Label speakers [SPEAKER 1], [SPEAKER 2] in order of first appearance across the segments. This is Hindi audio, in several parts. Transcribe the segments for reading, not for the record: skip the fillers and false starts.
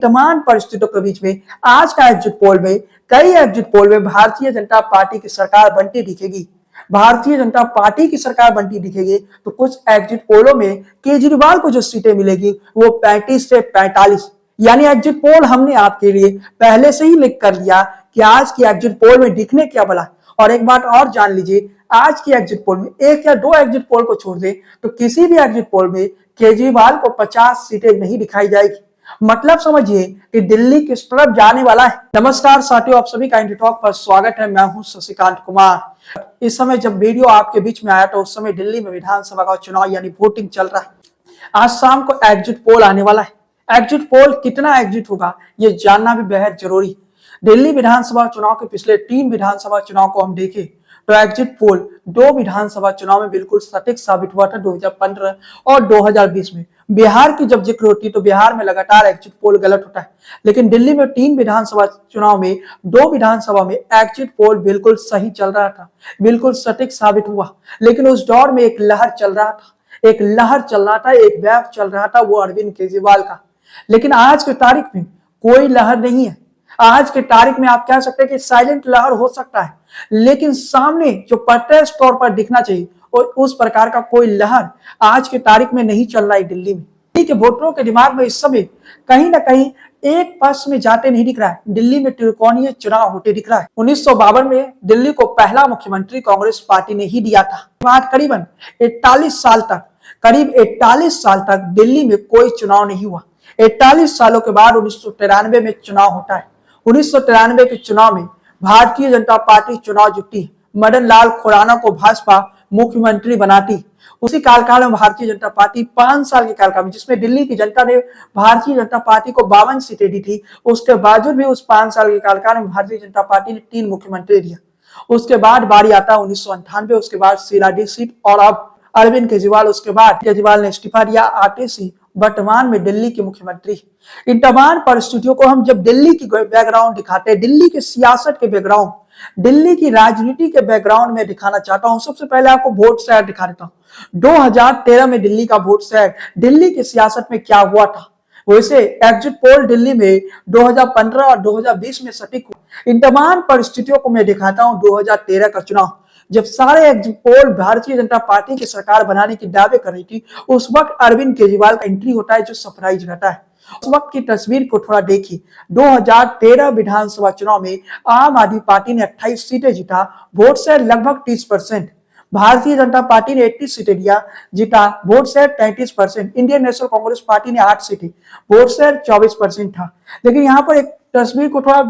[SPEAKER 1] तमाम परिस्थितियों के बीच में आज का एग्जिट पोल में कई एग्जिट पोल में भारतीय जनता पार्टी की सरकार बनती दिखेगी। भारतीय जनता पार्टी की सरकार बनती दिखेगी तो कुछ एग्जिट पोलों में केजरीवाल को जो सीटें मिलेगी वो 35 से 45, यानी एग्जिट पोल हमने आपके लिए पहले से ही लिख कर दिया कि आज की एग्जिट पोल में दिखने क्या भला। और एक बात और जान लीजिए, आज की एग्जिट पोल में एक या दो एग्जिट पोल को छोड़ दे तो किसी भी एग्जिट पोल में केजरीवाल को 50 सीटें नहीं दिखाई जाएगी। मतलब समझिए कि दिल्ली किस तरफ जाने वाला है। नमस्कार साथियों, आप सभी का इंडी टॉक पर स्वागत है। मैं हूं शशिकांत कुमार। इस समय जब वीडियो आपके बीच में आया तो उस समय दिल्ली में विधानसभा का चुनाव यानी वोटिंग चल रहा है। आज शाम को एग्जिट पोल आने वाला है। एग्जिट पोल कितना एग्जिट होगा ये जानना भी बेहद जरूरी। दिल्ली विधानसभा चुनाव के पिछले 3 विधानसभा चुनाव को हम देखें तो एग्जिट पोल 2 विधानसभा चुनाव में बिल्कुल सटीक साबित हुआ था, 2015 और 2020 में। बिहार की जब जिक्र होती है तो बिहार में लगातार एग्जिट पोल गलत होता है, लेकिन दिल्ली में 3 विधानसभा चुनाव में 2 विधानसभा में एग्जिट पोल बिल्कुल सही चल रहा था, बिल्कुल सटीक साबित हुआ। लेकिन उस दौर में एक लहर चल रहा था, एक वेव चल रहा था, वो अरविंद केजरीवाल का। लेकिन आज की तारीख में कोई लहर नहीं है। आज के तारीख में आप कह सकते हैं कि साइलेंट लहर हो सकता है, लेकिन सामने जो प्रत्यक्ष तौर पर दिखना चाहिए और उस प्रकार का कोई लहर आज के तारीख में नहीं चल रहा है। दिल्ली में दिल्ली के वोटरों के दिमाग में इस समय कहीं ना कहीं एक पक्ष में जाते नहीं दिख रहा है। दिल्ली में त्रिकोणीय चुनाव होते दिख रहा है। 1952 में दिल्ली को पहला मुख्यमंत्री कांग्रेस पार्टी ने ही दिया था। बाद करीब 41 साल तक दिल्ली में कोई चुनाव नहीं हुआ। 41 सालों के बाद 1993 में चुनाव होता है। 1993 के चुनाव में भारतीय जनता पार्टी चुनाव जीतती, मदन लाल खुराना को भाजपा मुख्यमंत्री बनाती। उसी कार्यकाल में भारतीय जनता पार्टी 5 साल के कार्यकाल में, जिसमें दिल्ली की जनता ने भारतीय जनता पार्टी को 52 सीटें दी थी, उसके बावजूद भी उस 5 साल के कार्यकाल में भारतीय जनता पार्टी ने 3 मुख्यमंत्री दिया। उसके बाद बारी आता है 1998, उसके बाद शीला दीक्षित और अब अरविंद केजरीवाल। उसके बाद केजरीवाल ने इस्तीफा दिया, आरटीसी वर्तमान में दिल्ली के मुख्यमंत्री। इन तमाम परिस्थितियों को हम जब दिल्ली की बैकग्राउंड दिखाते हैं, दिल्ली की सियासत के बैकग्राउंड, दिल्ली की राजनीति के बैकग्राउंड में दिखाना चाहता हूं। सबसे पहले आपको वोट शेयर दिखा देता हूं। 2013 में दिल्ली का वोट शेयर, दिल्ली की सियासत में क्या हुआ था। वैसे एग्जिट पोल दिल्ली में 2015 और 2020 में सटीक हुआ। इन तमाम परिस्थितियों को मैं दिखाता हूं 2013 का चुनाव, जब सारे exit poll Bharatiya Janata party की सरकार बनाने की दावे कर रही थी। उस वक्त अरविंद केजरीवाल का एंट्री होता है जो सरप्राइज रहता है। उस वक्त की तस्वीर को थोड़ा देखिए। 2013 विधानसभा चुनाव में आम आदमी पार्टी ने 28 सीटें जीता, वोट शेयर लगभग 30%। भारतीय जनता पार्टी ने 31 सीटें दिया, जीता, vote share 33%। Indian national Congress party ने 8 सीटें, वोट शेयर 24% था। लेकिन यहाँ पर एक तस्वीर को थोड़ा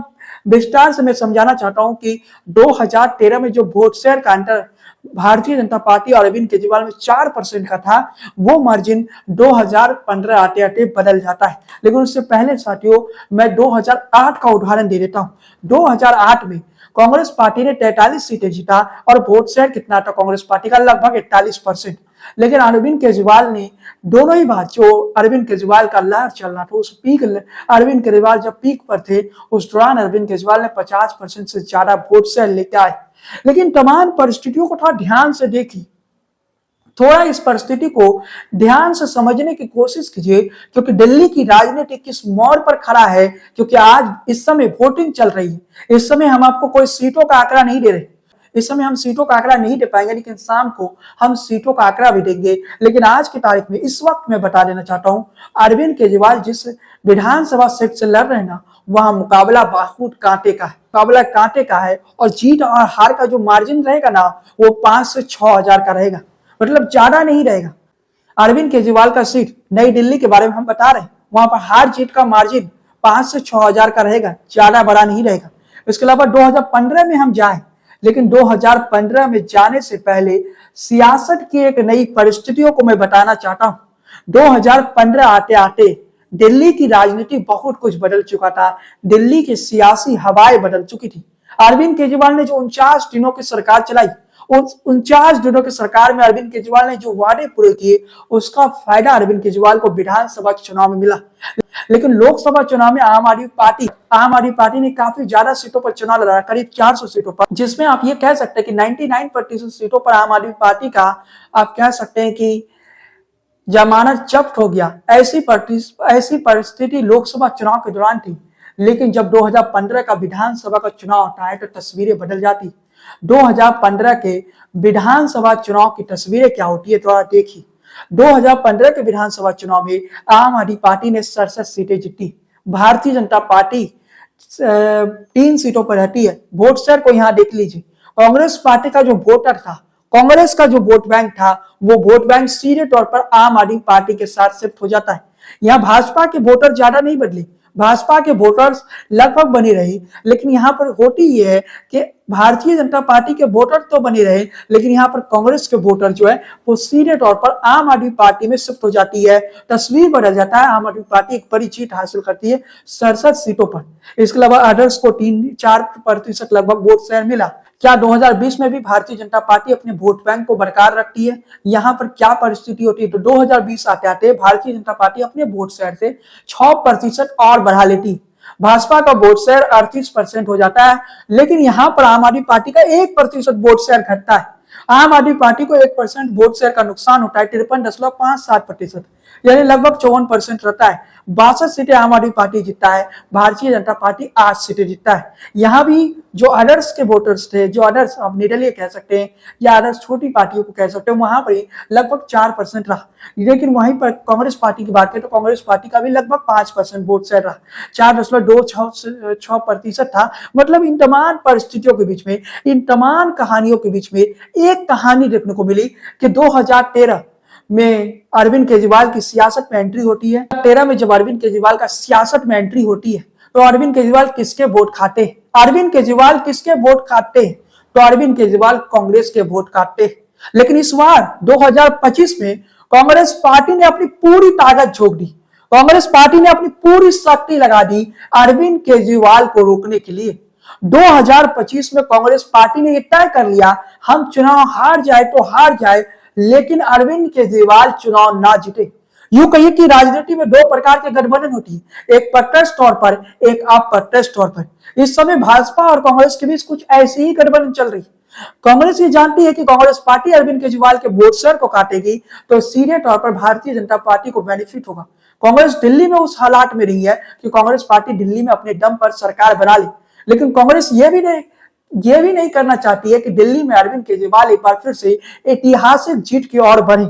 [SPEAKER 1] विस्तार से मैं समझाना चाहता हूं कि 2013 में जो वोट शेयर का अंतर भारतीय जनता पार्टी और अरविंद केजरीवाल में 4% का था, वो मार्जिन 2015 आते आते बदल जाता है। लेकिन उससे पहले साथियों मैं 2008 का उदाहरण दे देता हूं। 2008 में कांग्रेस पार्टी ने 43 सीटें जीता और वोट शेयर कितना था कांग्रेस पार्टी का, लगभग 41%। लेकिन अरविंद केजरीवाल ने दोनों ही बात, जो अरविंद केजरीवाल का लहर चल रहा था, उस पीक अरविंद केजरीवाल जब पीक पर थे उस दौरान अरविंद केजरीवाल ने 50% से ज्यादा वोट शेयर लेके आए। लेकिन तमाम परिस्थितियों को थोड़ा ध्यान से देखिए, थोड़ा इस परिस्थिति को ध्यान से समझने की कोशिश कीजिए, क्योंकि दिल्ली की राजनीति किस मोड़ पर खड़ा है। क्योंकि आज इस समय वोटिंग चल रही है। इस समय हम आपको कोई सीटों का आंकड़ा नहीं दे रहे, इस समय हम सीटों का आंकड़ा नहीं दे पाएंगे, लेकिन शाम को हम सीटों का आंकड़ा भी देंगे। लेकिन आज की तारीख में इस वक्त मैं बता देना चाहता हूं, अरविंद केजरीवाल जिस विधानसभा सीट से लड़ रहे हैं ना, वहां मुकाबला बहुत कांटे का है, मुकाबला कांटे का है। और जीत और हार का जो मार्जिन रहेगा ना, वो 5 से 6 हजार का रहेगा, मतलब ज्यादा नहीं रहेगा। अरविंद केजरीवाल का सीट नई दिल्ली के बारे में हम बता रहे हैं, वहां पर हार जीत का मार्जिन 5 से 6 हजार का रहेगा, ज्यादा बड़ा नहीं रहेगा। इसके अलावा 2015 में हम जाए, लेकिन 2015 में जाने से पहले सियासत की एक नई परिस्थितियों को मैं बताना चाहता हूं। 2015 आते आते दिल्ली की राजनीति बहुत कुछ बदल चुका था, दिल्ली की सियासी हवाएं बदल चुकी थी। अरविंद केजरीवाल ने जो 49 दिनों की सरकार चलाई, उस 49 दिनों की सरकार में अरविंद केजरीवाल ने जो वादे पूरे किए, उसका फायदा अरविंद केजरीवाल को विधानसभा चुनाव में मिला। लेकिन लोकसभा चुनाव में आम आदमी पार्टी ने काफी ज्यादा सीटों पर चुनाव लड़ा, करीब 400 सीटों पर, जिसमें आप ये कह सकते हैं कि 99% सीटों पर आम आदमी पार्टी का आप कह सकते हैं कि जमानत जब्त हो गया। ऐसी परिस्थिति लोकसभा चुनाव के दौरान थी। लेकिन जब 2015 का विधानसभा का चुनाव आता है तो तस्वीरें बदल जाती। 2015 के विधानसभा चुनाव की तस्वीरें क्या होती है तो आप देखिए। 2015 के विधानसभा चुनाव में आम आदमी पार्टी ने 67 सीटें जीती। भारतीय जनता पार्टी 3 सीटों पर रहती है। वोट शेयर को यहाँ देख लीजिए। कांग्रेस पार्टी का जो वोटर था, कांग्रेस का जो वोट बैंक था, वो वोट बैंक सीधे तौर पर आम आदमी पार्टी के साथ शिफ्ट हो जाता है। यहाँ भाजपा के वोटर ज्यादा नहीं बदले, भाजपा के वोटर्स लगभग बनी रही। लेकिन यहाँ पर होती यह है कि भारतीय जनता पार्टी के वोटर तो बने रहे, लेकिन यहाँ पर कांग्रेस के वोटर जो है वो सीधे तौर पर आम आदमी पार्टी में शिफ्ट हो जाती है। तस्वीर बदल जाता है। आम आदमी पार्टी एक बड़ी जीत हासिल करती है 67 सीटों पर। इसके अलावा अदर्स को 3-4% लगभग वोट शेयर मिला। क्या 2020 में भी भारतीय जनता पार्टी अपने वोट बैंक को बरकरार रखती है? यहाँ पर क्या परिस्थिति होती है? तो 2020 आते आते भारतीय जनता पार्टी अपने वोट शेयर से 6% और बढ़ा लेती। भाजपा का वोट शेयर 38% हो जाता है। लेकिन यहाँ पर आम आदमी पार्टी का 1% वोट शेयर घटता है। आम आदमी पार्टी को 1% वोट शेयर का नुकसान होता है। 53.57%, यानी लगभग 54% रहता है। 62 सीटें आम आदमी पार्टी जीतता है, भारतीय जनता पार्टी 8 सीटें जीतता है। यहाँ भी जो अदर्स के वोटर्स थे, जो अदर्स आप निर्दलीय कह सकते हैं या अदर्स छोटी पार्टियों को कह सकते हैं, वहां पर लगभग 4% रहा। लेकिन वहीं पर कांग्रेस पार्टी की बात करें तो कांग्रेस पार्टी का भी लगभग 5% वोट शेयर रहा। 4.26% था। मतलब इन तमाम परिस्थितियों के बीच में, इन तमाम कहानियों के बीच में एक कहानी देखने को मिली कि 2013 में अरविंद केजरीवाल की सियासत में एंट्री होती है। 13 में जब अरविंद केजरीवाल का सियासत में एंट्री होती है तो अरविंद केजरीवाल किसके वोट खाते? अरविंद केजरीवाल किसके वोट खाते? तो अरविंद केजरीवाल कांग्रेस के वोट खाते। लेकिन इस बार 2025 में कांग्रेस पार्टी ने अपनी पूरी ताकत झोंक दी। कांग्रेस पार्टी ने अपनी पूरी शक्ति लगा दी अरविंद केजरीवाल को रोकने के लिए। 2025 में कांग्रेस पार्टी ने यह तय कर लिया, हम चुनाव हार जाए तो हार जाए, लेकिन अरविंद केजरीवाल चुनाव ना जीते। यूं कहिए कि राजनीति में 2 प्रकार के गठबंधन होती है, एक प्रत्यक्ष तौर पर, एक अप्रत्यक्ष तौर पर। इस समय भाजपा और कांग्रेस के बीच कुछ ऐसी ही गठबंधन चल रही। कांग्रेस ये जानती है कि कांग्रेस पार्टी अरविंद केजरीवाल के वोट शेयर को काटेगी तो सीधे तौर पर भारतीय जनता पार्टी को बेनिफिट होगा। कांग्रेस दिल्ली में उस हालात में रही है कि कांग्रेस पार्टी दिल्ली में अपने दम पर सरकार बना ले। लेकिन कांग्रेस ये भी नहीं करना चाहती है कि दिल्ली में अरविंद केजरीवाल एक बार फिर से ऐतिहासिक जीत की ओर बढ़े।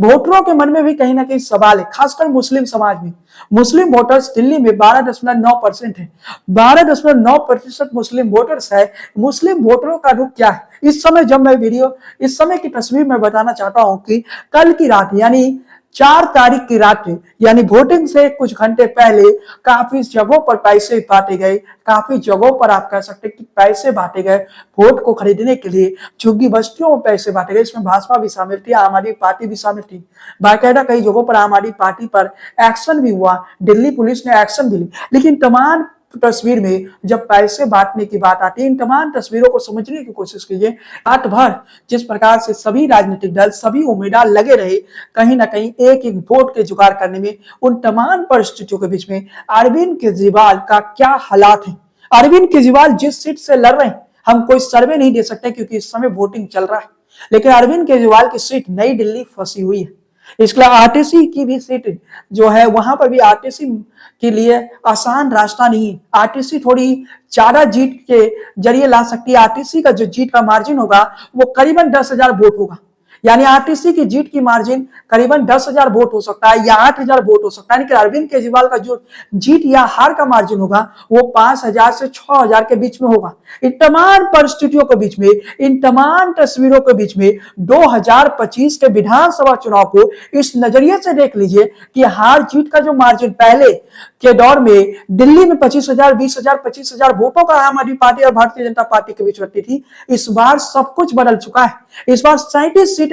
[SPEAKER 1] वोटरों के मन में भी कहीं ना कहीं सवाल है, खासकर मुस्लिम समाज में। मुस्लिम वोटर्स दिल्ली में 12.9% है। 12.9% मुस्लिम वोटर्स है। मुस्लिम वोटरों का रुख क्या है? इस समय की तस्वीर मैं बताना चाहता हूं कि कल की रात यानी 4 तारीख की रात में, यानी वोटिंग से कुछ घंटे पहले काफी जगहों पर पैसे बांटे गए। काफी जगहों पर आप कह सकते हैं कि पैसे बांटे गए वोट को खरीदने के लिए। झुग्गी बस्तियों में पैसे बांटे गए। इसमें भाजपा भी शामिल थी, आम आदमी पार्टी भी शामिल थी। बाकायदा कई जगहों पर आम आदमी पार्टी पर एक्शन भी हुआ, दिल्ली पुलिस ने एक्शन भी ली। लेकिन तमाम तस्वीर में जब पैसे बांटने की बात आती है, इन तमाम तस्वीरों को समझने की कोशिश कीजिए। रात भर जिस प्रकार से सभी राजनीतिक दल, सभी उम्मीदवार लगे रहे कहीं ना कहीं एक एक वोट के जुगाड़ करने में, उन तमाम परिस्थितियों के बीच में अरविंद केजरीवाल का क्या हालात है? अरविंद केजरीवाल जिस सीट से लड़ रहे हैं, हम कोई सर्वे नहीं दे सकते क्योंकि इस समय वोटिंग चल रहा है। लेकिन अरविंद केजरीवाल की सीट नई दिल्ली फंसी हुई है। इसके अलावा आरटीसी की भी सीट जो है, वहां पर भी आरटीसी के लिए आसान रास्ता नहीं है। आरटीसी थोड़ी ज्यादा जीत के जरिए ला सकती है। आरटीसी का जो जीत का मार्जिन होगा वो करीबन 10,000 वोट होगा। यानी आरटीसी की जीत की मार्जिन करीबन 10,000 वोट हो सकता है या 8,000 वोट हो सकता है। लेकिन अरविंद केजरीवाल का जो जीत या हार का मार्जिन होगा वो 5,000 से 6,000 के बीच में होगा। इन तमाम परिस्थितियों के बीच में, इन तमाम तस्वीरों के बीच में 2025 के विधानसभा चुनाव को इस नजरिए से देख लीजिए कि हार जीत का जो मार्जिन पहले के दौर में दिल्ली में 25,000, 20,000, 25,000 वोटों का आम आदमी पार्टी और भारतीय जनता पार्टी के बीच रहती थी, इस बार सब कुछ बदल चुका है। इस बार 37 सीट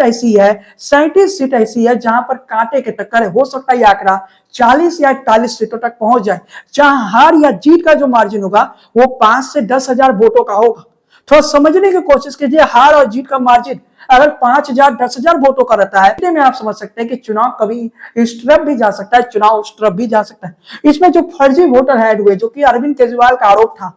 [SPEAKER 1] ऐसी है जहां पर कांटे के टक्कर है। हो सकता है यह आंकड़ा 40 या 41 सीटों तक पहुंच जाए, जहां हार या जीत का जो मार्जिन होगा वो 5 से 10,000 वोटों का होगा। थोड़ा समझने की कोशिश कीजिए, हार और जीत का मार्जिन अगर 5,000, 10,000 वोटों का रहता है, में आप समझ सकते हैं कि चुनाव कभी इस तरफ भी जा सकता है, चुनाव उस तरफ भी जा सकता है। इसमें जो फर्जी वोटर ऐड हुए, जो कि अरविंद केजरीवाल का आरोप था,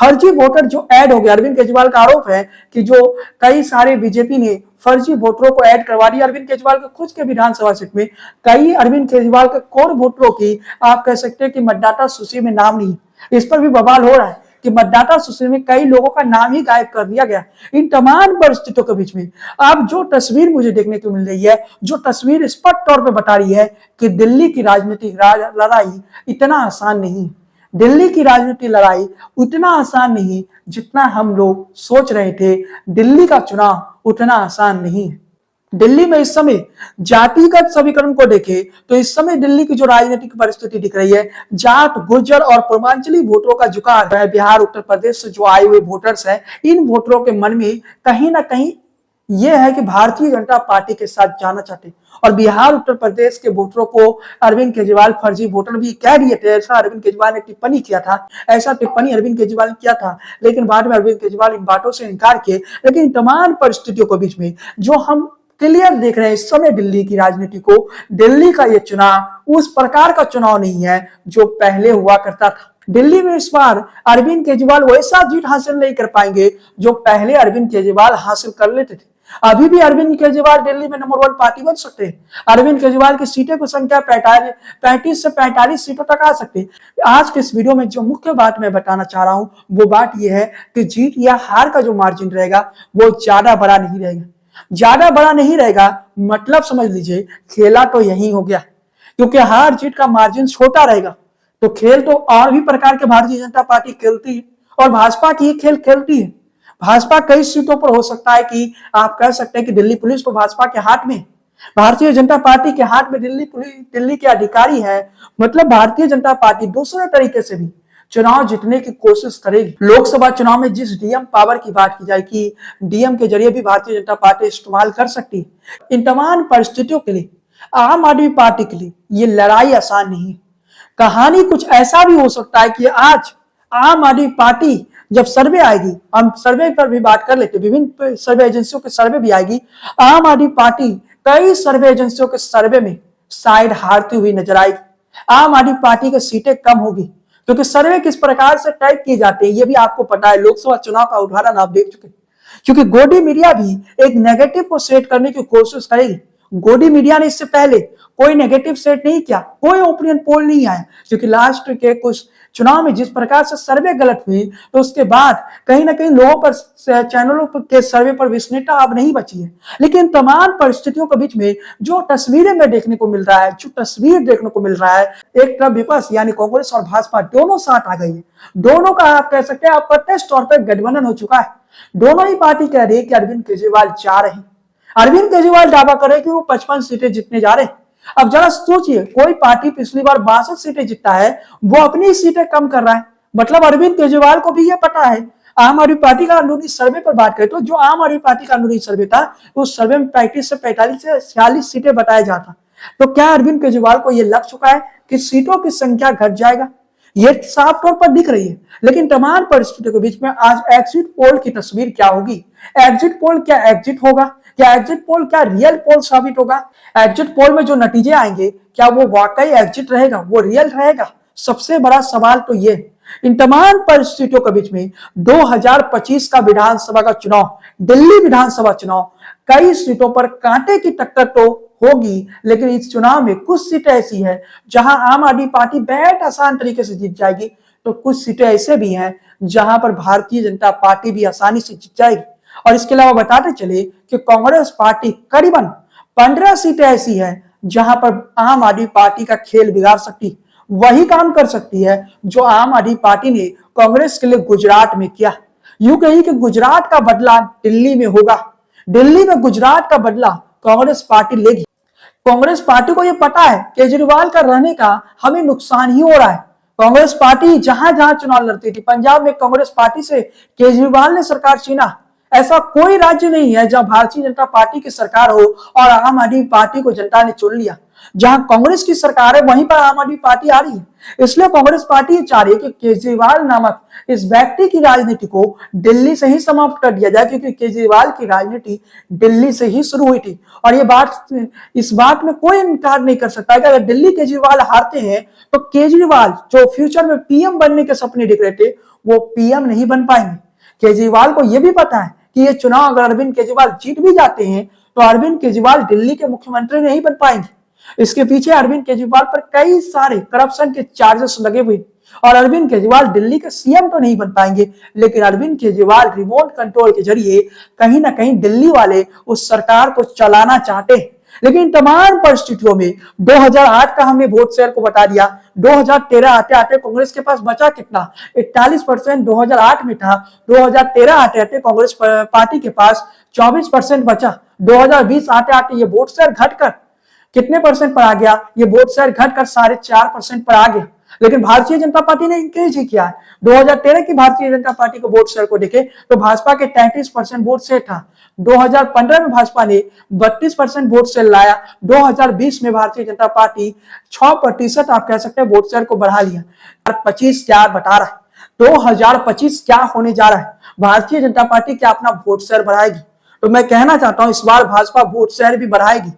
[SPEAKER 1] फर्जी वोटर जो ऐड हो गया, अरविंद केजरीवाल का आरोप है कि जो कई सारे बीजेपी ने फर्जी वोटरों को ऐड करवा रही है अरविंद केजरीवाल के खुद के विधानसभा सीट में। कई अरविंद केजरीवाल के कौन वोटरों की आप कह सकते हैं कि मतदाता सूची में नाम नहीं, इस पर भी बवाल हो रहा है कि मतदाता सूची में कई लोगों का नाम ही गायब कर दिया गया। इन तमाम परिस्थितियों के बीच में अब जो तस्वीर मुझे देखने को मिल रही है, जो तस्वीर स्पष्ट तौर पर बता रही है कि दिल्ली की राजनीतिक लड़ाई इतना आसान नहीं, दिल्ली की राजनीतिक लड़ाई उतना आसान नहीं जितना हम लोग सोच रहे थे। दिल्ली का चुनाव उतना आसान नहीं है। दिल्ली में इस समय जातिगत समीकरण को देखें तो इस समय दिल्ली की जो राजनीतिक परिस्थिति दिख रही है, जाट, गुर्जर और पूर्वांचली वोटरों का झुकाव है। बिहार, उत्तर प्रदेश से जो आए हुए वोटर्स हैं, इन वोटरों के मन में कहीं ना कहीं यह है कि भारतीय जनता पार्टी के साथ जाना चाहते हैं। और बिहार, उत्तर प्रदेश के वोटरों को अरविंद केजरीवाल फर्जी वोटर भी कह दिए थे। ऐसा अरविंद केजरीवाल ने टिप्पणी किया था, ऐसा टिप्पणी अरविंद केजरीवाल ने किया था, लेकिन बाद में अरविंद केजरीवाल इन बातों से इनकार किए। लेकिन तमाम परिस्थितियों के बीच में जो हम क्लियर देख रहे हैं इस समय दिल्ली की राजनीति को, दिल्ली का ये चुनाव उस प्रकार का चुनाव नहीं है जो पहले हुआ करता था। दिल्ली में इस बार अरविंद केजरीवाल वैसा जीत हासिल नहीं कर पाएंगे जो पहले अरविंद केजरीवाल हासिल कर लेते थे। अभी भी अरविंद केजरीवाल दिल्ली में नंबर 1 पार्टी बन सकते हैं। अरविंद केजरीवाल की सीटें की संख्या 35 से 45 सीटों तक आ सकती है। आज के इस वीडियो में जो मुख्य बात मैं बताना चाह रहा हूं वो बात यह है कि जीत या हार का जो मार्जिन रहेगा वो ज्यादा बड़ा नहीं रहेगा। ज्यादा बड़ा नहीं रहेगा मतलब समझ लीजिए खेला तो यही हो गया, क्योंकि हार जीत का मार्जिन छोटा रहेगा। तो खेल तो और भी प्रकार के भारतीय जनता पार्टी खेलती है और भाजपा की खेल खेलती है। भाजपा कई सीटों पर हो सकता है कि आप कह सकते हैं कि दिल्ली पुलिस तो भाजपा के हाथ में, भारतीय जनता पार्टी के हाथ में दिल्ली के अधिकारी है। मतलब भारतीय जनता पार्टी दूसरे तरीके से भी चुनाव जीतने की कोशिश करेगी। लोकसभा चुनाव में जिस डीएम पावर की बात की जाए कि डीएम के जरिए भी भारतीय जनता पार्टी इस्तेमाल कर सकती है। इन तमाम परिस्थितियों के लिए आम आदमी पार्टी के लिए ये लड़ाई आसान नहीं है। कहानी कुछ ऐसा भी हो सकता है कि आज आम आदमी पार्टी जब सर्वे आएगी, हम सर्वे पर भी बात कर लेते, विभिन्न सर्वे एजेंसियों के सर्वे भी आएगी, आम आदमी पार्टी कई सर्वे एजेंसियों के सर्वे में शायद हारती हुई नजर आएगी। आम आदमी पार्टी की सीटें कम होगी क्योंकि सर्वे किस प्रकार से टाइप किए जाते हैं ये भी आपको पता है। लोकसभा चुनाव का उदाहरण आप देख चुके हैं, क्योंकि गोदी मीडिया भी एक नेगेटिव को सेट करने की कोशिश करेगी। गोदी मीडिया ने इससे पहले कोई नेगेटिव सेट नहीं किया, कोई ओपिनियन पोल नहीं आया, क्योंकि लास्ट के कुछ चुनाव में जिस प्रकार से सर्वे गलत हुई तो उसके बाद कहीं ना कहीं लोगों पर, चैनलों के सर्वे पर विश्वसनीयता अब नहीं बची है। लेकिन तमाम परिस्थितियों के बीच में जो तस्वीरें में देखने को मिल रहा है, जो तस्वीर देखने को मिल रहा है, एक तरफ विपक्ष यानी कांग्रेस और भाजपा दोनों साथ आ गई है। दोनों का आप कह सकते हैं अप्रत्यक्ष तौर पर गठबंधन हो चुका है। दोनों ही पार्टी कह रही है कि अरविंद केजरीवाल जा रहे हैं। अरविंद केजरीवाल दावा कर रहे हैं कि वो 55 सीटें जीतने जा रहे हैं। अब जरा सोचिए, कोई पार्टी पिछली बार 62 सीटें जीता है, वो अपनी सीटें कम कर रहा है। मतलब अरविंद केजरीवाल को भी ये पता है। आम आदमी पार्टी का अंदरूनी सर्वे पर बात करें तो जो आम आदमी पार्टी का अंदरूनी सर्वे था उस सर्वे में 35 से 45 से 46 सीटें बताया जाता। तो क्या अरविंद केजरीवाल को यह लग चुका है कि सीटों की संख्या घट जाएगा? ये साफ तौर पर दिख रही है। लेकिन तमाम परिस्थितियों के बीच में आज एग्जिट पोल की तस्वीर क्या होगी? एग्जिट पोल क्या एग्जिट होगा? क्या एग्जिट पोल क्या रियल पोल साबित होगा? एग्जिट पोल में जो नतीजे आएंगे क्या वो वाकई एग्जिट रहेगा, वो रियल रहेगा? सबसे बड़ा सवाल तो ये। इन तमाम परिस्थितियों के बीच में 2025 का विधानसभा का चुनाव, दिल्ली विधानसभा चुनाव, कई सीटों पर कांटे की टक्कर तो होगी, लेकिन इस चुनाव में कुछ सीटें ऐसी है जहां आम आदमी पार्टी बेहद आसान तरीके से जीत जाएगी, तो कुछ सीटें ऐसे भी हैं जहां पर भारतीय जनता पार्टी भी आसानी से जीत जाएगी। और इसके अलावा बताते चले कि कांग्रेस पार्टी करीबन 15 सीटें ऐसी है जहां पर आम आदमी पार्टी का खेल बिगाड़ सकती, वही काम कर सकती है जो आम आदमी पार्टी ने कांग्रेस के लिए गुजरात में किया। यूं कही कि गुजरात का बदला दिल्ली में होगा, दिल्ली में गुजरात का बदला कांग्रेस पार्टी लेगी। कांग्रेस पार्टी को यह पता है केजरीवाल का रहने का हमें नुकसान ही हो रहा है। कांग्रेस पार्टी जहां जहां चुनाव लड़ती थी, पंजाब में कांग्रेस पार्टी से केजरीवाल ने सरकार छीना। ऐसा कोई राज्य नहीं है जहां भारतीय जनता पार्टी की सरकार हो और आम आदमी पार्टी को जनता ने चुन लिया। जहां कांग्रेस की सरकार है वहीं पर आम आदमी पार्टी आ रही है। इसलिए कांग्रेस पार्टी चाह रही है कि केजरीवाल नामक इस व्यक्ति की राजनीति को दिल्ली से ही समाप्त कर दिया जाए, क्योंकि केजरीवाल की राजनीति दिल्ली से ही शुरू हुई थी। और इस बात में कोई इनकार नहीं कर सकता कि अगर दिल्ली केजरीवाल हारते हैं तो केजरीवाल जो फ्यूचर में पीएम बनने के सपने दिख रहे थे वो पीएम नहीं बन पाएंगे। केजरीवाल को यह भी पता है कि ये चुनाव अगर अरविंद केजरीवाल जीत भी जाते हैं तो अरविंद केजरीवाल दिल्ली के मुख्यमंत्री नहीं बन पाएंगे। इसके पीछे अरविंद केजरीवाल पर कई सारे करप्शन के चार्जेस लगे हुए और अरविंद केजरीवाल दिल्ली के सीएम तो नहीं बन पाएंगे, लेकिन अरविंद केजरीवाल रिमोट कंट्रोल के जरिए कहीं ना कहीं दिल्ली वाले उस सरकार को चलाना चाहते हैं। लेकिन तमाम परिस्थितियों में 2008 का हमने वोट शेयर को बता दिया, 2013 आते आते कांग्रेस के पास बचा कितना, 41% 2008 में था, 2013 आते आते कांग्रेस पार्टी के पास 24% बचा, 2020 आते आते ये वोट शेयर घटकर कितने परसेंट पर आ गया, ये वोट शेयर घटकर 4.5% पर आ गया। लेकिन भारतीय जनता पार्टी ने इंक्रीज ही किया है। 2013 की भारतीय जनता पार्टी को वोट शेयर को देखे तो भाजपा के 33% वोट शेयर था, 2015 में भाजपा ने 32% वोट शेयर लाया, 2020 में भारतीय जनता पार्टी 6% आप कह सकते हैं वोट शेयर को बढ़ा लिया। 2025 क्या बता रहा है, 2025 क्या होने जा रहा है, भारतीय जनता पार्टी क्या अपना वोट शेयर बढ़ाएगी? तो मैं कहना चाहता हूं इस बार भाजपा वोट शेयर भी बढ़ाएगी।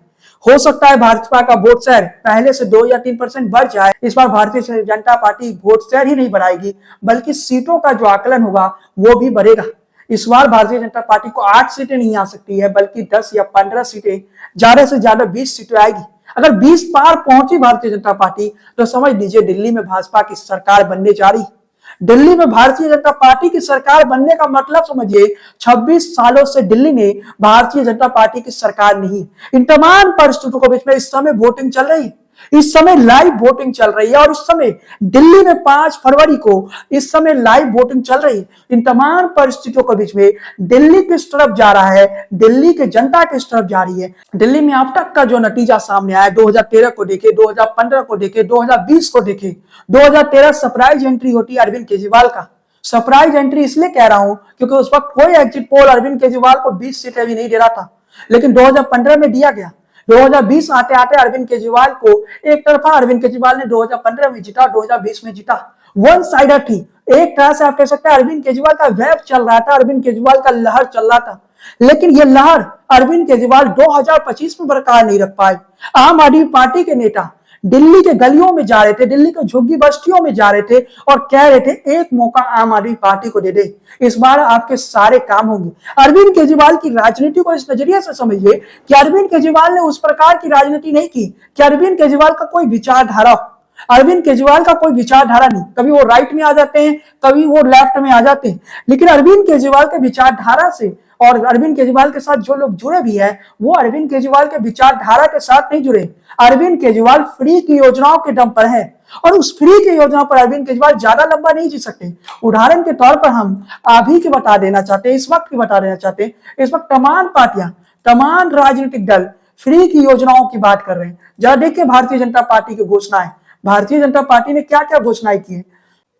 [SPEAKER 1] हो सकता है भाजपा का वोट शेयर पहले से 2 या 3% बढ़ जाए। इस बार Bharatiya Janata party vote share ही नहीं बढ़ाएगी बल्कि सीटों का जो आकलन होगा वो भी बढ़ेगा। इस बार भारतीय जनता पार्टी को 8 सीटें नहीं आ सकती है बल्कि 10 या 15 सीटें, ज्यादा से ज्यादा 20 सीटें आएगी। अगर 20 पार पहुंची भारतीय जनता पार्टी तो समझ लीजिए दिल्ली में भाजपा की सरकार बनने जा रही है। दिल्ली में भारतीय जनता पार्टी की सरकार बनने का मतलब समझिए 26 सालों से दिल्ली में भारतीय जनता पार्टी की सरकार नहीं। इन तमाम परिस्थितियों के बीच में इस समय वोटिंग चल रही है, इस समय लाइव वोटिंग चल रही है और इस समय दिल्ली में 5 फरवरी को इस समय लाइव वोटिंग चल रही है। इन तमाम परिस्थितियों के बीच में दिल्ली किस तरफ जा रहा है, दिल्ली की जनता किस तरफ जा रही है। दिल्ली में अब तक का जो नतीजा सामने आया, 2013 को देखे, 2015 को देखे, 2020 को देखे, 2013 सरप्राइज एंट्री होती है अरविंद केजरीवाल का। सरप्राइज एंट्री इसलिए कह रहा हूं क्योंकि उस वक्त कोई एग्जिट पोल अरविंद केजरीवाल को 20 सीटें भी नहीं दे रहा था, लेकिन 2015 में दिया गया। 2020 आते आते अरविंद केजरीवाल को एक तरफा अरविंद केजरीवाल ने 2015 में जीता, 2020 में जीता। वन साइडर थी, एक तरह से आप कह सकते हैं अरविंद केजरीवाल का वेव चल रहा था, अरविंद केजरीवाल का लहर चल रहा था। लेकिन ये लहर अरविंद केजरीवाल 2025 में बरकरार नहीं रख पाए। आम आदमी पार्टी के नेता दिल्ली के गलियों में जा रहे थे, दिल्ली के झुग्गी बस्तियों में जा रहे थे और कह रहे थे एक मौका आम आदमी पार्टी को दे दे, इस बार आपके सारे काम होंगे। अरविंद केजरीवाल की राजनीति को इस नजरिए से समझिए कि अरविंद केजरीवाल ने उस प्रकार की राजनीति नहीं की कि अरविंद केजरीवाल का कोई विचारधारा हो। अरविंद केजरीवाल का कोई विचारधारा नहीं, कभी वो राइट में आ जाते हैं, कभी वो लेफ्ट में आ जाते हैं, लेकिन अरविंद केजरीवाल के विचारधारा से और अरविंद केजरीवाल के साथ जो लोग जुड़े भी हैं वो अरविंद केजरीवाल के विचारधारा के साथ नहीं जुड़े। अरविंद केजरीवाल फ्री की योजनाओं के दम पर है और उस फ्री की योजना पर अरविंद केजरीवाल ज्यादा लंबा नहीं जी सकते। उदाहरण के तौर पर हम अभी की बता देना चाहते हैं, इस वक्त की बता देना चाहते हैं, इस वक्त तमाम पार्टियां, तमाम राजनीतिक दल फ्री की योजनाओं की बात कर रहे हैं। जरा देखिए भारतीय जनता पार्टी की घोषणाएं, भारतीय जनता पार्टी ने क्या क्या घोषणाएं की है।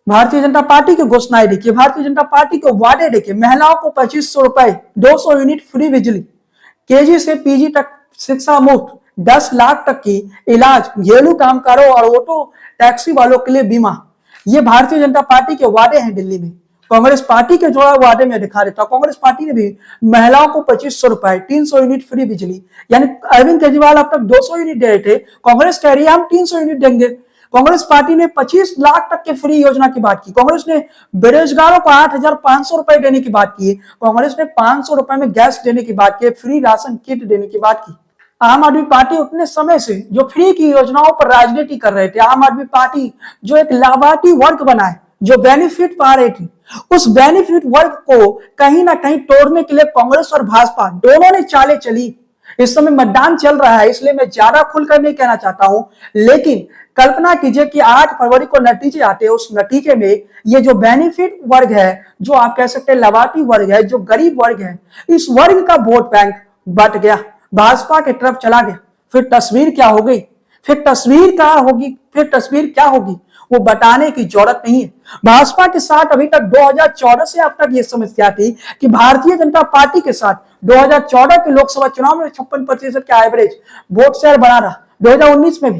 [SPEAKER 1] भारतीय जनता पार्टी की घोषणाएं देखिए, भारतीय जनता पार्टी के वादे देखिए, महिलाओं को 2500 रुपए, 200 यूनिट फ्री बिजली, केजी से पीजी तक शिक्षा मुफ्त, 10 लाख तक की इलाज, घरेलू कामगारों और ऑटो टैक्सी वालों के लिए बीमा। ये भारतीय जनता पार्टी के वादे हैं दिल्ली में। कांग्रेस पार्टी के जो वादे में दिखा देता, कांग्रेस पार्टी ने भी महिलाओं को 2500 रुपए, 300 यूनिट फ्री बिजली, यानी अरविंद केजरीवाल अब तक 200 यूनिट दे रहे थे, कांग्रेस कह रही है हम 300 यूनिट देंगे। कांग्रेस पार्टी ने 25 लाख तक के फ्री योजना की बात की। कांग्रेस ने बेरोजगारों को 8,500 रुपए देने की बात की है। कांग्रेस ने 500 रुपए में गैस देने की बात की, फ्री राशन किट देने की बात की। आम आदमी पार्टी उतने समय से जो फ्री की योजनाओं पर राजनीति कर रहे थे, आम आदमी पार्टी जो एक लाभार्थी वर्ग बनाए, जो बेनिफिट पा रही थी, उस बेनिफिट वर्ग को कहीं ना कहीं तोड़ने के लिए कांग्रेस और भाजपा दोनों ने चालें चली। इस समय मतदान चल रहा है इसलिए मैं ज्यादा खुलकर नहीं कहना चाहता हूं, लेकिन कल्पना कीजिए कि 8 फरवरी को नतीजे आते हैं, उस नतीजे में ये जो बेनिफिट वर्ग है, जो आप कह सकते हैं लाभार्थी वर्ग है, जो गरीब वर्ग है, इस वर्ग का वोट बैंक बट गया, भाजपा की तरफ चला गया। फिर तस्वीर क्या हो गई, फिर तस्वीर क्या होगी, फिर तस्वीर क्या होगी वो बताने की जरूरत नहीं है। भाजपा के साथ अभी तक 2014 से अब तक ये समस्या थी कि भारतीय जनता पार्टी के साथ 2014 के लोकसभा चुनाव में 56% का एवरेज वोट शेयर बना रहा। 2019 में भी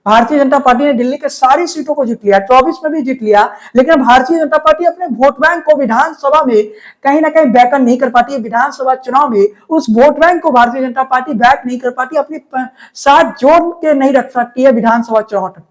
[SPEAKER 1] भारतीय जनता पार्टी ने दिल्ली के सारी सीटों को जीत लिया, 24 में भी जीत लिया, लेकिन भारतीय जनता पार्टी अपने वोट बैंक को विधानसभा में कहीं ना कहीं बैकअप नहीं कर पाती है। विधानसभा चुनाव में उस वोट बैंक को भारतीय जनता पार्टी बैक नहीं कर पाती, अपने साथ जोड़ के नहीं रख सकती है विधानसभा चुनाव तक।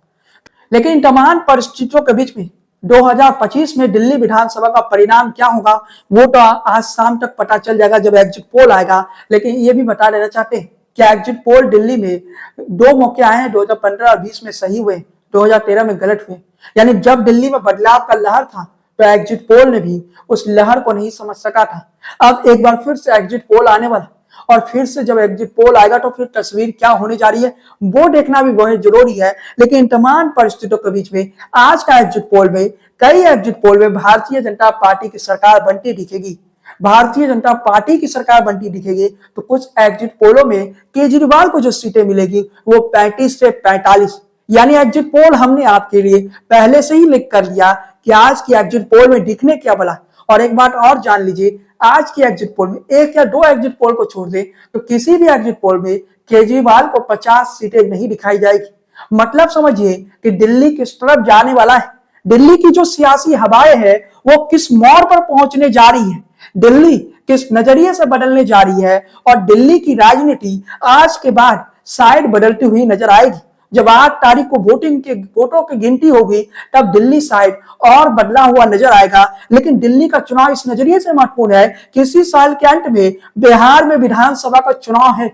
[SPEAKER 1] लेकिन तमाम परिस्थितियों के बीच में 2025 में दिल्ली विधानसभा का परिणाम क्या होगा वो तो आज शाम तक पता चल जाएगा जब एग्जिट पोल आएगा। लेकिन ये भी बता देना चाहते हैं कि एग्जिट पोल दिल्ली में दो मौके आए हैं, 2015 और 20 में सही हुए, 2013 में गलत हुए। यानी जब दिल्ली में बदलाव का लहर था तो एग्जिट पोल ने भी उस लहर को नहीं समझ सका था। अब एक बार फिर से एग्जिट पोल आने वाला और फिर से जब एग्जिट पोल आएगा तो फिर तस्वीर क्या होने जा रही है वो देखना भी बहुत जरूरी है। लेकिन इन तमाम परिस्थितियों के बीच में आज का एग्जिट पोल में, कई एग्जिट पोल में भारतीय जनता पार्टी की सरकार बनती दिखेगी। भारतीय जनता पार्टी की सरकार बनती दिखेगी तो कुछ एग्जिट पोलों में केजरीवाल को जो सीटें मिलेगी वो 35 से 45। यानी एग्जिट पोल हमने आपके लिए पहले से ही लिख कर लिया कि आज की एग्जिट पोल में दिखने क्या वाला। और एक बात और जान लीजिए, आज की एग्जिट पोल में एक या दो एग्जिट पोल को छोड़ दे तो किसी भी एग्जिट पोल में केजरीवाल को 50 सीटें नहीं दिखाई जाएगी। मतलब समझिए कि दिल्ली किस तरफ जाने वाला है, दिल्ली की जो सियासी हवाएं है वो किस मोड़ पर पहुंचने जा रही है, दिल्ली किस नजरिए से बदलने जा रही है। और दिल्ली की राजनीति आज के बाद शायद बदलती हुई नजर आएगी। जब 8 तारीख को वोटों की गिनती होगी तब दिल्ली शायद और बदला हुआ नजर आएगा। लेकिन दिल्ली का चुनाव इस नजरिए से महत्वपूर्ण है कि इसी साल के अंत में बिहार में विधानसभा का चुनाव है।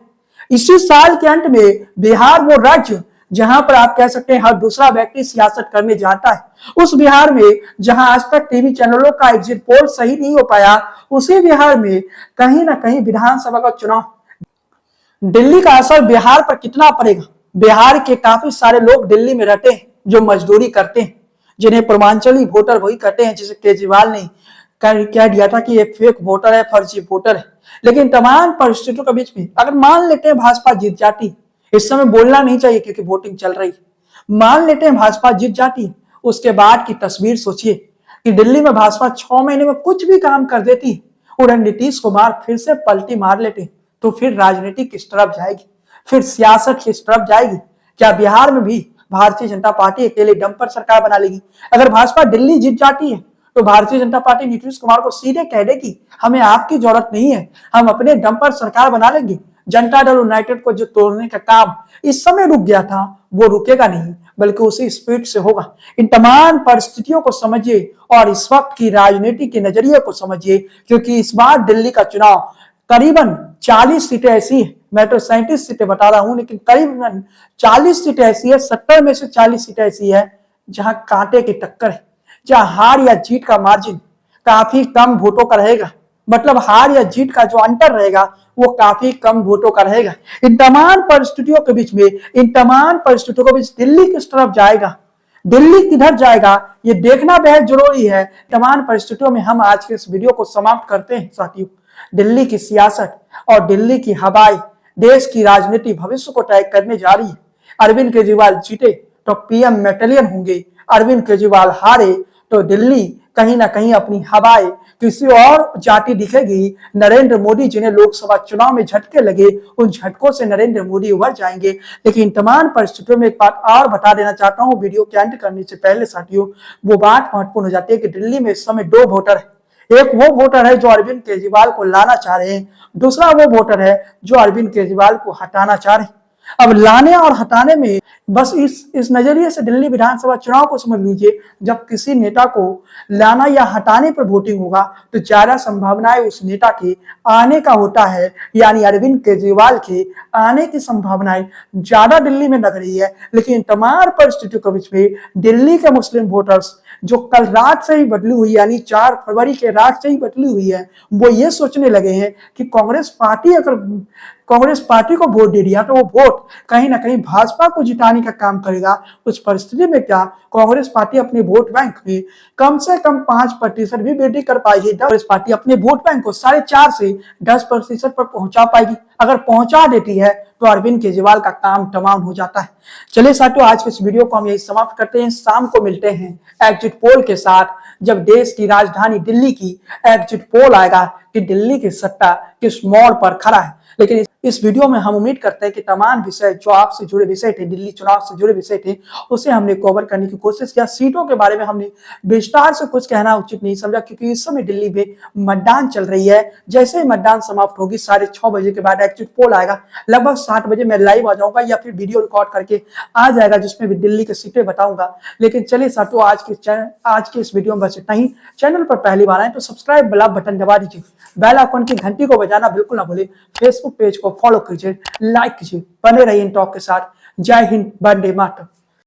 [SPEAKER 1] इसी साल के अंत में बिहार वो राज्य जहां पर आप कह सकते हैं हर दूसरा व्यक्ति सियासत करने जाता है। उस बिहार में जहां आज तक टीवी चैनलों का एग्जिट पोल सही नहीं हो पाया, उसी बिहार में कहीं ना कहीं विधानसभा का चुनाव। दिल्ली का असर बिहार पर कितना पड़ेगा? बिहार के काफी सारे लोग दिल्ली में रहते हैं जो मजदूरी करते हैं, जिन्हें पूर्वांचली वोटर वही कहते हैं, जिसे केजरीवाल ने कह दिया था कि ये फेक वोटर है, फर्जी वोटर है। लेकिन तमाम परिस्थितियों के बीच में अगर मान लेते हैं भाजपा जीत जाती, इस समय बोलना नहीं चाहिए क्योंकि वोटिंग चल रही, मान लेते हैं भाजपा जीत जाती, उसके बाद की तस्वीर सोचिए कि दिल्ली में भाजपा 6 महीने में कुछ भी काम कर देती और नीतीश कुमार फिर से पलटी मार लेते, तो फिर राजनीति किस तरफ जाएगी, फिर सियासत किस तरफ जाएगी? क्या बिहार में भी भारतीय जनता पार्टी अकेले दम पर सरकार बना लेगी? अगर भाजपा दिल्ली जीत जाती है तो भारतीय जनता पार्टी नीतीश कुमार को सीधे कह देगी हमें आपकी जरूरत नहीं है, हम अपने दम पर सरकार बना लेंगे। जनता दल यूनाइटेड को जो तोड़ने का काम इस समय रुक गया था वो रुकेगा नहीं, बल्कि उसी स्पीड से होगा। इन तमाम परिस्थितियों को समझिए और इस वक्त की राजनीति के नजरिए को समझिए, क्योंकि इस बार दिल्ली का चुनाव करीबन 40 सीटें ऐसी है, मैं तो 37 सीटें बता रहा हूं, लेकिन करीबन 40 सीटें ऐसी है, 70 में से 40 सीटें ऐसी है जहां कांटे की टक्कर है, जहां हार या जीत का मार्जिन काफी कम वोटों का रहेगा। मतलब हार या जीत का जो अंतर रहेगा वो काफी कम वोटों का रहेगा। इन तमाम परिस्थितियों के बीच में, इन तमाम परिस्थितियों के बीच दिल्ली किस तरफ जाएगा, दिल्ली किधर जाएगा, ये देखना बेहद जरूरी है। तमाम परिस्थितियों में हम आज के इस वीडियो को समाप्त करते हैं साथियों। दिल्ली की सियासत और दिल्ली की हवाएं देश की राजनीति भविष्य को तय करने जा रही है। अरविंद केजरीवाल जीते तो पीएम मेटेलियन होंगे, अरविंद केजरीवाल हारे तो दिल्ली कहीं ना कहीं अपनी हवाएं किसी और जाति दिखेगी। नरेंद्र मोदी जिन्हें लोकसभा चुनाव में झटके लगे, उन झटकों से नरेंद्र मोदी उभर जाएंगे। लेकिन तमाम परिस्थितियों में एक बात और बता देना चाहता हूं वीडियो के अंत करने से पहले साथियों, वो बात महत्वपूर्ण हो जाती है कि दिल्ली में इस समय 2 वोटर है। एक वो वोटर है जो अरविंद केजरीवाल को लाना चाह रहे हैं, दूसरा वो वोटर है जो अरविंद केजरीवाल को हटाना चाह रहे हैं। अब लाने और हटाने में बस इस नजरिए से दिल्ली विधानसभा चुनाव को समझ लीजिए, जब किसी नेता को लाना या हटाने पर वोटिंग होगा तो ज्यादा संभावनाएं उस नेता के आने का होता है, यानी अरविंद केजरीवाल के आने की संभावनाएं ज्यादा दिल्ली में लग रही है। लेकिन तमाम परिस्थितियों के बीच में दिल्ली के मुस्लिम वोटर्स जो कल रात से ही बदली हुई, यानी 4 फरवरी के रात से ही बदली हुई है, वो ये सोचने लगे हैं कि कांग्रेस पार्टी अगर कांग्रेस पार्टी को वोट दे दिया तो वो वोट कहीं ना कहीं भाजपा को जिताने का काम करेगा। उस परिस्थिति में क्या कांग्रेस पार्टी अपने वोट बैंक में कम से कम 5% भी वृद्धि कर पाएगी? कांग्रेस पार्टी अपने वोट बैंक को 4.5 से 10% पर पहुंचा पाएगी। अगर पहुंचा देती है तो अरविंद केजरीवाल का काम तमाम हो जाता है। चलिए साथियों, आज के इस वीडियो को हम यही समाप्त करते हैं। शाम को मिलते हैं एग्जिट पोल के साथ, जब देश की राजधानी दिल्ली की एग्जिट पोल आएगा कि दिल्ली की सत्ता किस मोड़ पर खड़ा है। लेकिन इस वीडियो में हम उम्मीद करते हैं कि तमाम विषय जो आपसे जुड़े विषय थे, दिल्ली चुनाव से जुड़े विषय थे, उसे हमने कवर करने की कोशिश किया। सीटों के बारे में हमने विस्तार से कुछ कहना उचित नहीं समझा, क्योंकि इस समय दिल्ली में मतदान चल रही है। जैसे ही मतदान समाप्त होगी 6:30 बजे के बाद एग्जिट पोल आएगा, लगभग 7 बजे मैं लाइव आ जाऊंगा या फिर वीडियो रिकॉर्ड करके आ जाएगा, जिसमें भी दिल्ली की सीटें बताऊंगा। लेकिन चलिए साथियों, आज के इस वीडियो में बस इतना ही। चैनल पर पहली बार आए तो सब्सक्राइब वाला बटन दबा दीजिए, बेल आइकन की घंटी को बजाना बिल्कुल ना भूलिए, फेसबुक पेज को फॉलो कीजिए, लाइक कीजिए। बने रहिए इन टॉक के साथ। जय हिंद, वंदे मातरम।